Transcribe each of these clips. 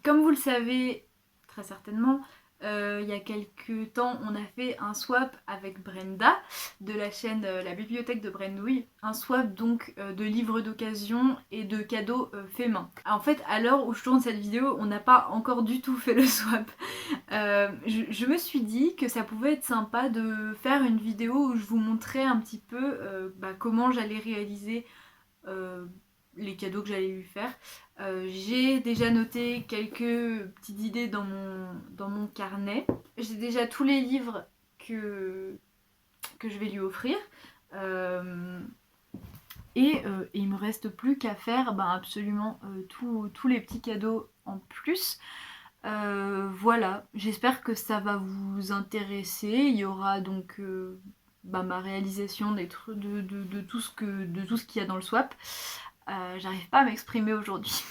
comme vous le savez très certainement, il y a quelques temps on a fait un swap avec Brenda de la chaîne La Bibliothèque de Brendouille. Un swap donc de livres d'occasion et de cadeaux faits main. En fait à l'heure où je tourne cette vidéo on n'a pas encore du tout fait le swap. Je me suis dit que ça pouvait être sympa de faire une vidéo où je vous montrais un petit peu comment j'allais réaliser les cadeaux que j'allais lui faire. J'ai déjà noté quelques petites idées dans mon carnet. J'ai déjà tous les livres que je vais lui offrir. Et il me reste plus qu'à faire absolument tous les petits cadeaux en plus. Voilà, j'espère que ça va vous intéresser. Il y aura donc ma réalisation des trucs, de tout ce qu'il y a dans le swap. J'arrive pas à m'exprimer aujourd'hui.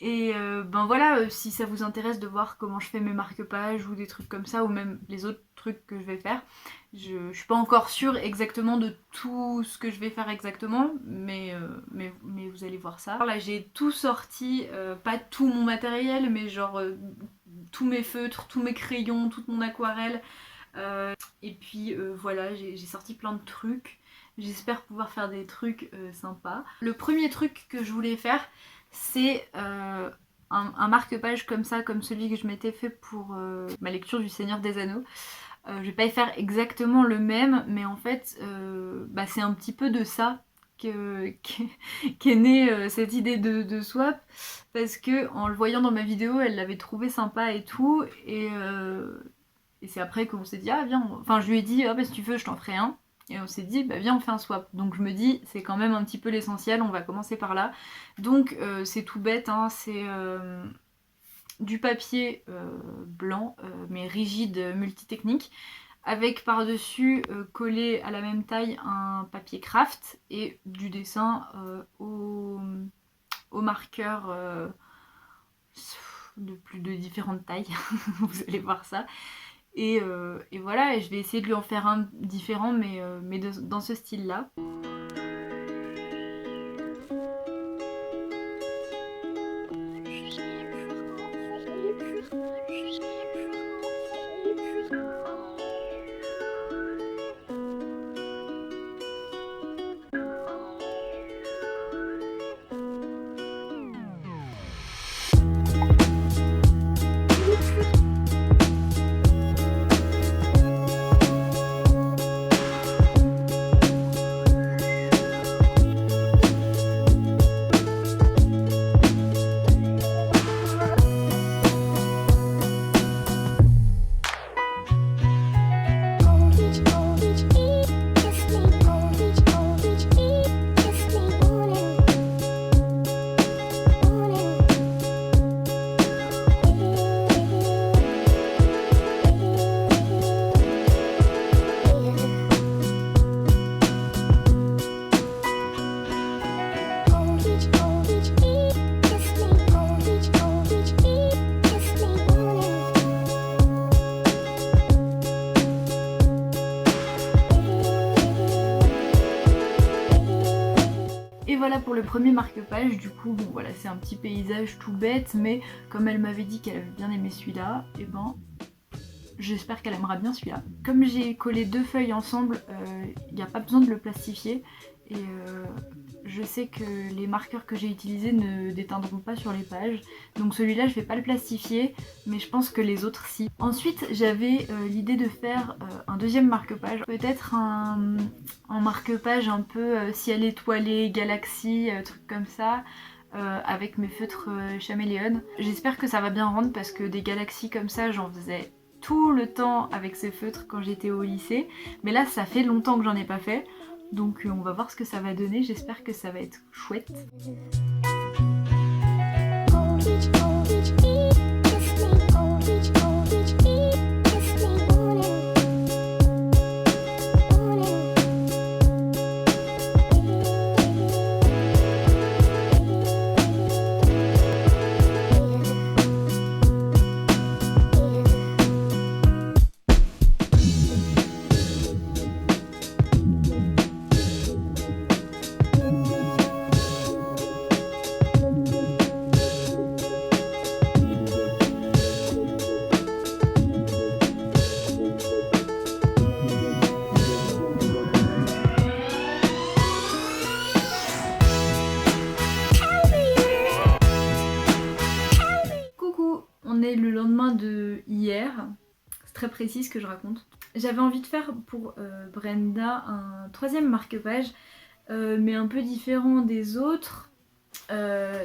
Et voilà, si ça vous intéresse de voir comment je fais mes marque-pages ou des trucs comme ça, ou même les autres trucs que je vais faire, je suis pas encore sûre exactement de tout ce que je vais faire exactement, mais vous allez voir ça. Là j'ai tout sorti, pas tout mon matériel, mais genre tous mes feutres, tous mes crayons, toute mon aquarelle. Et puis voilà, j'ai sorti plein de trucs. J'espère pouvoir faire des trucs sympas. Le premier truc que je voulais faire, c'est un marque-page comme ça, comme celui que je m'étais fait pour ma lecture du Seigneur des Anneaux. Je vais pas y faire exactement le même, mais en fait, c'est un petit peu de ça qu'est née cette idée de swap, parce que en le voyant dans ma vidéo, elle l'avait trouvé sympa et tout, et c'est après qu'on s'est dit ah viens, enfin je lui ai dit ah si tu veux je t'en ferai un. Et on s'est dit, viens on fait un swap. Donc je me dis, c'est quand même un petit peu l'essentiel, on va commencer par là. Donc c'est tout bête, hein, c'est du papier blanc, mais rigide, multitechnique, avec par-dessus collé à la même taille un papier craft et du dessin au marqueur de différentes tailles. Vous allez voir ça. Et voilà, et je vais essayer de lui en faire un différent, mais dans ce style-là. Et voilà pour le premier marque-page. Du coup bon voilà, c'est un petit paysage tout bête, mais comme elle m'avait dit qu'elle avait bien aimé celui-là, et j'espère qu'elle aimera bien celui-là. Comme j'ai collé deux feuilles ensemble, il n'y a pas besoin de le plastifier, et je sais que les marqueurs que j'ai utilisés ne déteindront pas sur les pages, donc celui-là je vais pas le plastifier, mais je pense que les autres si. Ensuite j'avais l'idée de faire un deuxième marque-page, peut-être un marque-page un peu ciel étoilé, galaxie, truc comme ça, avec mes feutres Chameleon. J'espère que ça va bien rendre, parce que des galaxies comme ça j'en faisais tout le temps avec ces feutres quand j'étais au lycée, mais là ça fait longtemps que j'en ai pas fait, donc on va voir ce que ça va donner. J'espère que ça va être chouette. hier. C'est très précis ce que je raconte. J'avais envie de faire pour Brenda un 3e marque-page, mais un peu différent des autres.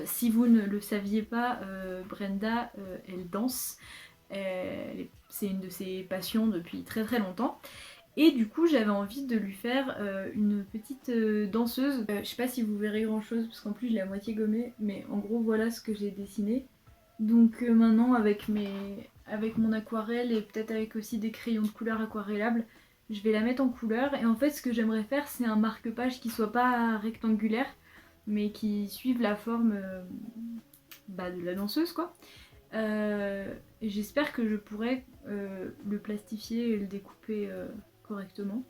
Si vous ne le saviez pas, Brenda, elle danse. C'est une de ses passions depuis très très longtemps. Et du coup j'avais envie de lui faire une petite danseuse. Je sais pas si vous verrez grand chose parce qu'en plus je l'ai à moitié gommée, mais en gros voilà ce que j'ai dessiné. Donc maintenant avec mon aquarelle et peut-être avec aussi des crayons de couleur aquarellables, je vais la mettre en couleur. Et en fait ce que j'aimerais faire, c'est un marque-page qui soit pas rectangulaire, mais qui suive la forme de la danseuse quoi. J'espère que je pourrai le plastifier et le découper correctement,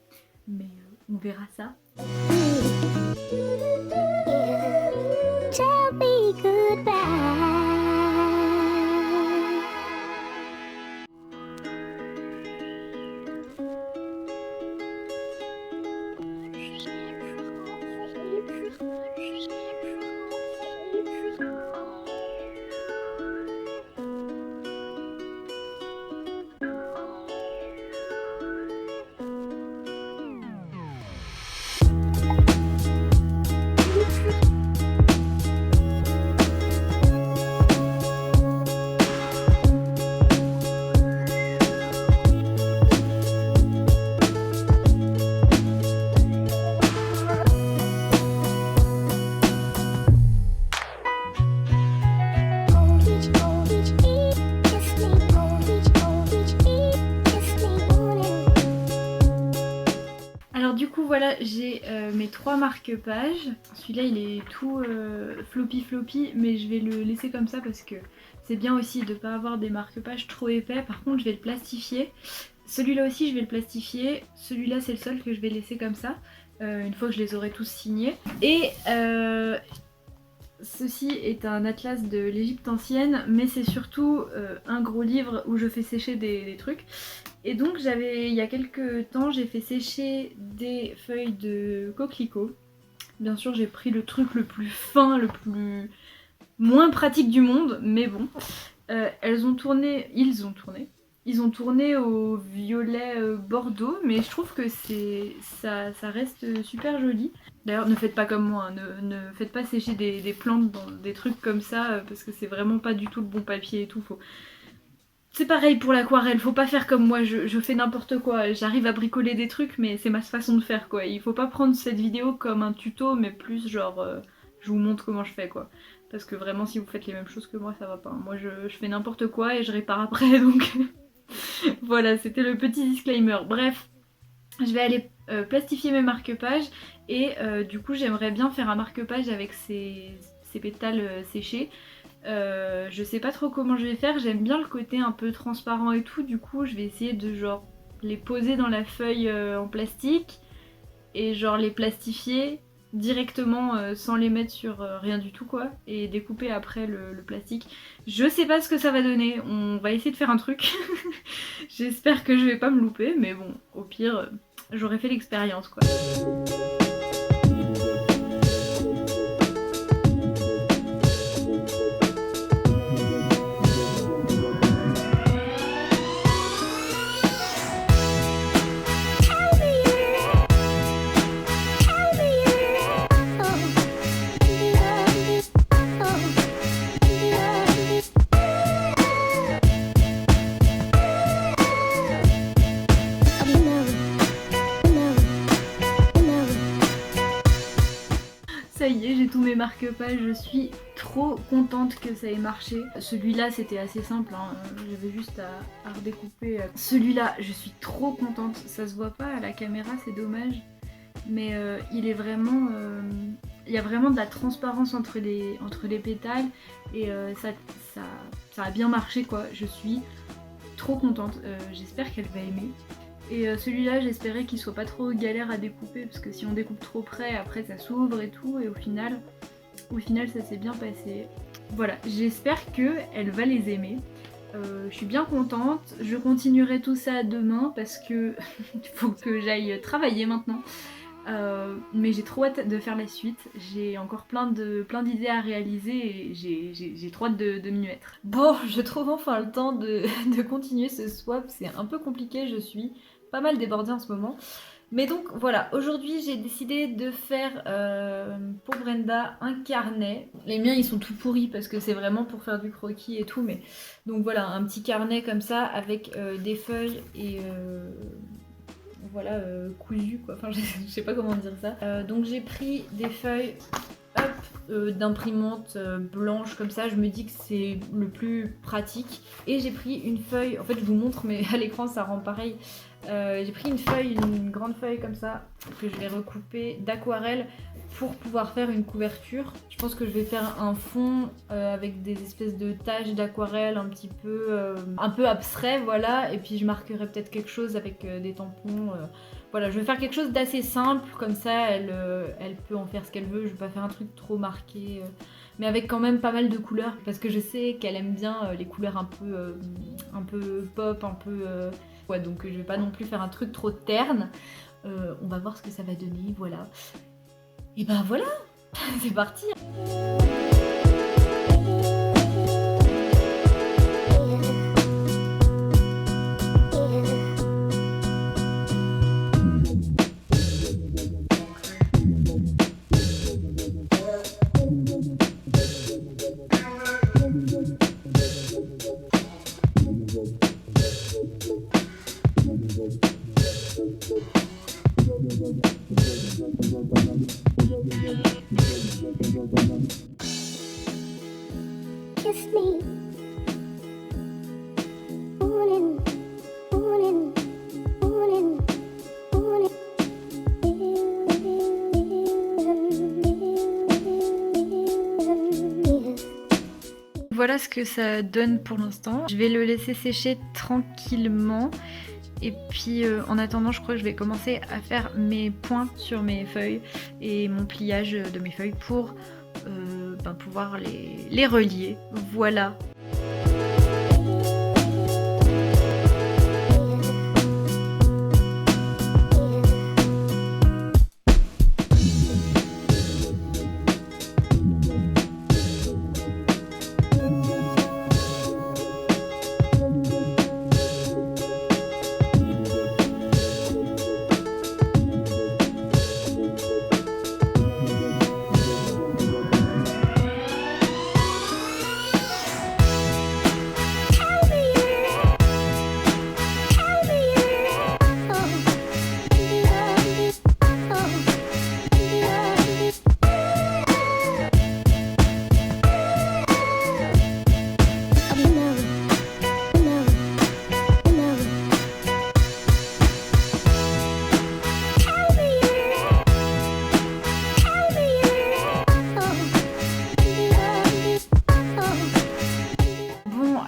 mais on verra ça. Tell me goodbye. Voilà, j'ai mes 3 marque-pages. Celui-là il est tout floppy, mais je vais le laisser comme ça parce que c'est bien aussi de ne pas avoir des marque-pages trop épais. Par contre je vais le plastifier. Celui-là aussi je vais le plastifier. Celui-là c'est le seul que je vais laisser comme ça, une fois que je les aurai tous signés. Et ceci est un atlas de l'Égypte ancienne, mais c'est surtout un gros livre où je fais sécher des trucs. Et donc il y a quelques temps, j'ai fait sécher des feuilles de coquelicot. Bien sûr, j'ai pris le truc le plus fin, le plus moins pratique du monde, mais bon. Ils ont tourné au violet bordeaux, mais je trouve que ça reste super joli. D'ailleurs, ne faites pas comme moi, hein, ne faites pas sécher des plantes dans des trucs comme ça, parce que c'est vraiment pas du tout le bon papier et tout. C'est pareil pour l'aquarelle, faut pas faire comme moi, je fais n'importe quoi, j'arrive à bricoler des trucs, mais c'est ma façon de faire quoi. Il faut pas prendre cette vidéo comme un tuto, mais plus genre, je vous montre comment je fais quoi. Parce que vraiment, si vous faites les mêmes choses que moi, ça va pas. Moi, je fais n'importe quoi et je répare après, donc voilà, c'était le petit disclaimer. Bref, je vais aller plastifier mes marque-pages et du coup, j'aimerais bien faire un marque-page avec ces pétales séchés. Je sais pas trop comment je vais faire, j'aime bien le côté un peu transparent et tout, du coup je vais essayer de genre les poser dans la feuille en plastique et genre les plastifier directement sans les mettre sur rien du tout quoi, et découper après le plastique. Je sais pas ce que ça va donner, on va essayer de faire un truc. J'espère que je vais pas me louper, mais bon, au pire j'aurais fait l'expérience quoi. Ça y est, j'ai tous mes marque-pages, je suis trop contente que ça ait marché. Celui-là c'était assez simple, hein. J'avais juste à redécouper. Celui-là, je suis trop contente, ça se voit pas à la caméra, c'est dommage. Mais il est vraiment... il y a vraiment de la transparence entre les pétales et ça a bien marché quoi. Je suis trop contente, j'espère qu'elle va aimer. Et celui-là j'espérais qu'il soit pas trop galère à découper parce que si on découpe trop près après ça s'ouvre et tout, et au final ça s'est bien passé. Voilà, j'espère qu'elle va les aimer. Je suis bien contente, je continuerai tout ça demain parce que il faut que j'aille travailler maintenant. Mais j'ai trop hâte de faire la suite. J'ai encore plein d'idées à réaliser et j'ai trop hâte de m'y mettre. Bon, je trouve enfin le temps de continuer ce swap. C'est un peu compliqué, je suis pas mal débordée en ce moment. Mais donc voilà, aujourd'hui j'ai décidé de faire pour Brenda un carnet. Les miens ils sont tout pourris parce que c'est vraiment pour faire du croquis et tout. Mais donc voilà, un petit carnet comme ça avec des feuilles et voilà, cousu quoi, enfin je sais pas comment dire ça. Donc j'ai pris des feuilles d'imprimante blanche comme ça, je me dis que c'est le plus pratique. Et j'ai pris une feuille, en fait je vous montre mais à l'écran ça rend pareil. J'ai pris une grande feuille comme ça que je vais recouper d'aquarelle pour pouvoir faire une couverture. Je pense que je vais faire un fond avec des espèces de taches d'aquarelle un peu abstrait, voilà. Et puis je marquerai peut-être quelque chose avec des tampons. Voilà, je vais faire quelque chose d'assez simple, comme ça elle peut en faire ce qu'elle veut. Je vais pas faire un truc trop marqué, mais avec quand même pas mal de couleurs, parce que je sais qu'elle aime bien les couleurs un peu pop, un peu... ouais, donc je vais pas non plus faire un truc trop terne. On va voir ce que ça va donner, voilà. Et ben voilà, c'est parti. Kiss me. Morning, morning, morning, morning. Voilà ce que ça donne pour l'instant. Je vais le laisser sécher tranquillement. Et puis en attendant, je crois que je vais commencer à faire mes points sur mes feuilles et mon pliage de mes feuilles pour pouvoir les relier. Voilà.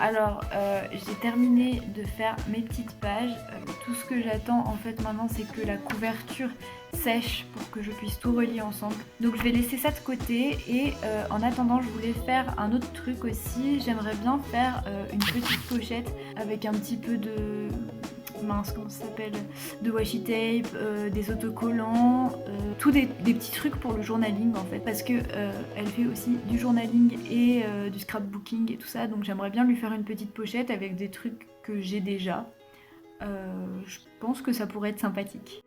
Alors, j'ai terminé de faire mes petites pages. Tout ce que j'attends en fait maintenant, c'est que la couverture sèche pour que je puisse tout relier ensemble. Donc je vais laisser ça de côté et en attendant, je voulais faire un autre truc aussi. J'aimerais bien faire une petite pochette avec un petit peu de... mince, comment ça s'appelle, de washi tape, des autocollants, tous des petits trucs pour le journaling en fait, parce que elle fait aussi du journaling et du scrapbooking et tout ça, donc j'aimerais bien lui faire une petite pochette avec des trucs que j'ai déjà. Je pense que ça pourrait être sympathique.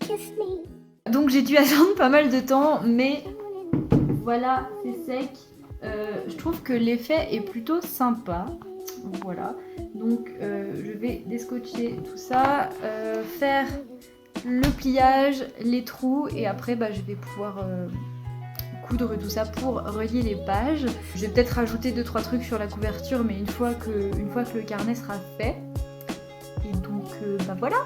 kiss me. Donc j'ai dû attendre pas mal de temps, mais voilà, c'est sec. Je trouve que l'effet est plutôt sympa. Voilà. Donc je vais descotcher tout ça, faire le pliage, les trous, et après je vais pouvoir coudre tout ça pour relier les pages. Je vais peut-être rajouter 2-3 trucs sur la couverture, mais une fois que le carnet sera fait. Et donc voilà.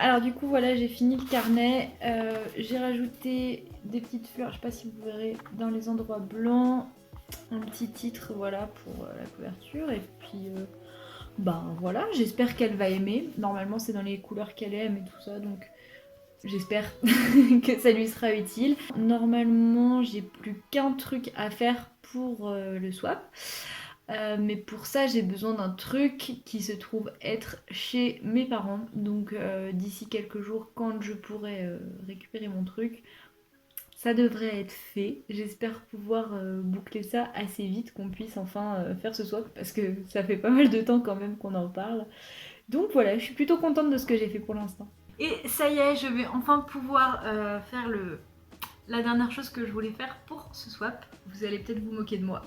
Alors du coup voilà, j'ai fini le carnet, j'ai rajouté des petites fleurs, je sais pas si vous verrez dans les endroits blancs, un petit titre voilà pour la couverture, et puis voilà, j'espère qu'elle va aimer. Normalement c'est dans les couleurs qu'elle aime et tout ça, donc j'espère que ça lui sera utile. Normalement j'ai plus qu'un truc à faire pour le swap. Mais pour ça j'ai besoin d'un truc qui se trouve être chez mes parents, donc d'ici quelques jours quand je pourrai récupérer mon truc, ça devrait être fait. J'espère pouvoir boucler ça assez vite, qu'on puisse enfin faire ce swap, parce que ça fait pas mal de temps quand même qu'on en parle. Donc voilà, je suis plutôt contente de ce que j'ai fait pour l'instant. Et ça y est, je vais enfin pouvoir faire la dernière chose que je voulais faire pour ce swap. Vous allez peut-être vous moquer de moi.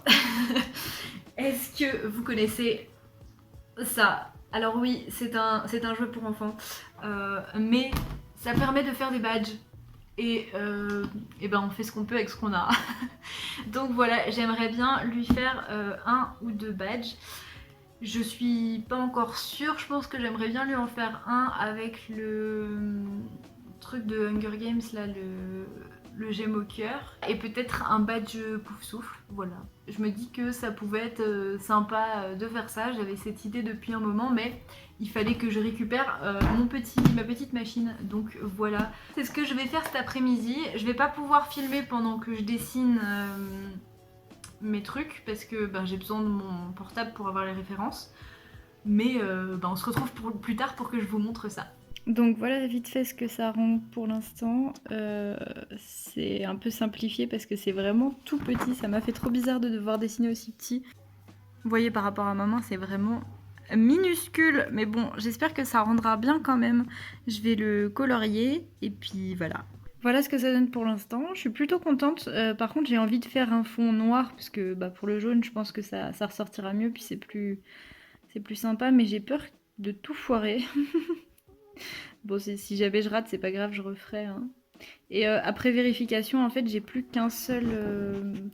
Est-ce que vous connaissez ça? Alors oui, c'est un jeu pour enfants, mais ça permet de faire des badges. Et on fait ce qu'on peut avec ce qu'on a. Donc voilà, j'aimerais bien lui faire 1 ou 2 badges. Je suis pas encore sûre, je pense que j'aimerais bien lui en faire un avec le truc de Hunger Games là, le gemme au cœur, et peut-être un badge pouf souffle, voilà. Je me dis que ça pouvait être sympa de faire ça, j'avais cette idée depuis un moment, mais il fallait que je récupère ma petite machine, donc voilà. C'est ce que je vais faire cet après-midi. Je vais pas pouvoir filmer pendant que je dessine mes trucs, parce que j'ai besoin de mon portable pour avoir les références, mais on se retrouve plus tard pour que je vous montre ça. Donc voilà vite fait ce que ça rend pour l'instant. C'est un peu simplifié parce que c'est vraiment tout petit. Ça m'a fait trop bizarre de devoir dessiner aussi petit. Vous voyez, par rapport à ma main, c'est vraiment minuscule. Mais bon, j'espère que ça rendra bien quand même. Je vais le colorier et puis voilà. Voilà ce que ça donne pour l'instant. Je suis plutôt contente. Par contre, j'ai envie de faire un fond noir parce que pour le jaune, je pense que ça ressortira mieux. Puis c'est plus sympa. Mais j'ai peur de tout foirer. Bon, si jamais je rate, c'est pas grave, je referai. Hein. Et après vérification, en fait, j'ai plus qu'un seul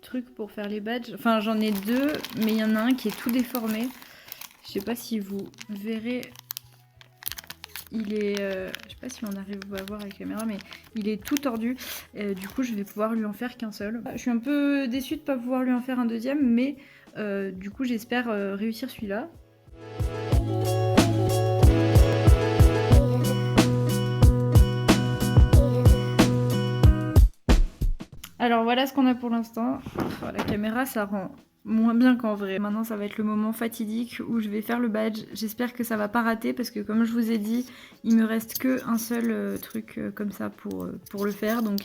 truc pour faire les badges. Enfin, j'en ai 2, mais il y en a un qui est tout déformé. Je sais pas si vous verrez. Il est... je sais pas si on arrive à voir avec la caméra, mais il est tout tordu. Du coup, je vais pouvoir lui en faire qu'un seul. Je suis un peu déçue de pas pouvoir lui en faire un deuxième, mais du coup, j'espère réussir celui-là. Alors voilà ce qu'on a pour l'instant. La caméra ça rend moins bien qu'en vrai. Maintenant ça va être le moment fatidique où je vais faire le badge. J'espère que ça va pas rater parce que comme je vous ai dit, il me reste que un seul truc comme ça pour le faire. Donc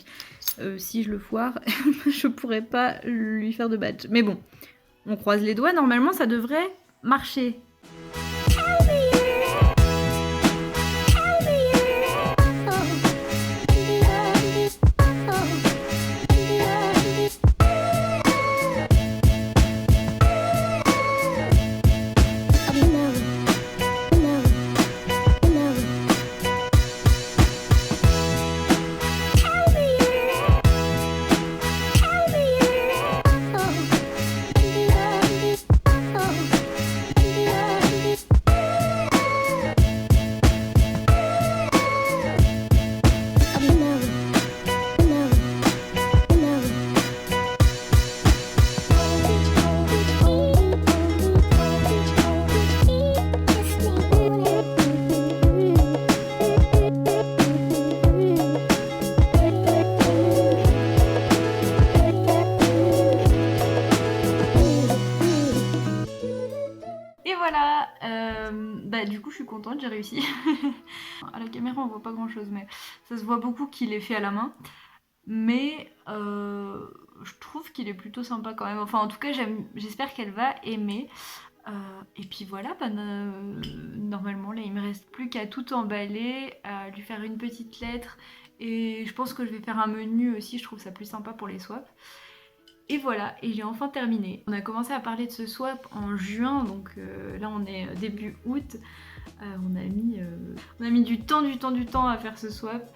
si je le foire, je pourrais pas lui faire de badge. Mais bon, on croise les doigts, normalement ça devrait marcher. Tell me contente, j'ai réussi. À la caméra on voit pas grand chose mais ça se voit beaucoup qu'il est fait à la main. Mais je trouve qu'il est plutôt sympa quand même. Enfin en tout cas j'espère qu'elle va aimer. Et puis voilà, normalement là il me reste plus qu'à tout emballer, à lui faire une petite lettre et je pense que je vais faire un menu aussi, je trouve ça plus sympa pour les swaps. Et voilà, et j'ai enfin terminé. On a commencé à parler de ce swap en juin, donc là on est début août. On a mis du temps à faire ce swap.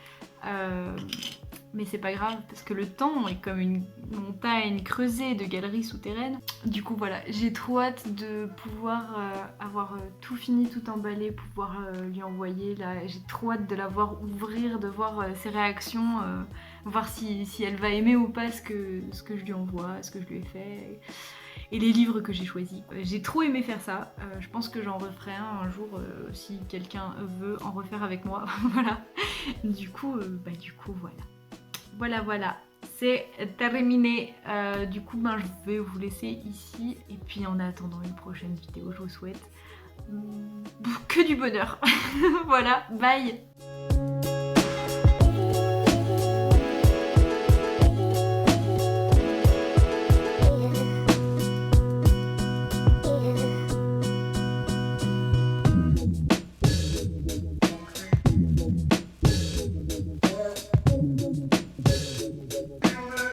Mais c'est pas grave parce que le temps est comme une montagne creusée de galeries souterraines. Du coup voilà, j'ai trop hâte de pouvoir avoir tout fini, tout emballé, pouvoir lui envoyer. Là, j'ai trop hâte de la voir ouvrir, de voir ses réactions, voir si elle va aimer ou pas ce que je lui envoie, ce que je lui ai fait. Et les livres que j'ai choisis. J'ai trop aimé faire ça. Je pense que j'en referai un jour si quelqu'un veut en refaire avec moi. Voilà. Du coup, voilà. Voilà, c'est terminé. Du coup, je vais vous laisser ici. Et puis en attendant une prochaine vidéo, je vous souhaite que du bonheur. Voilà, bye.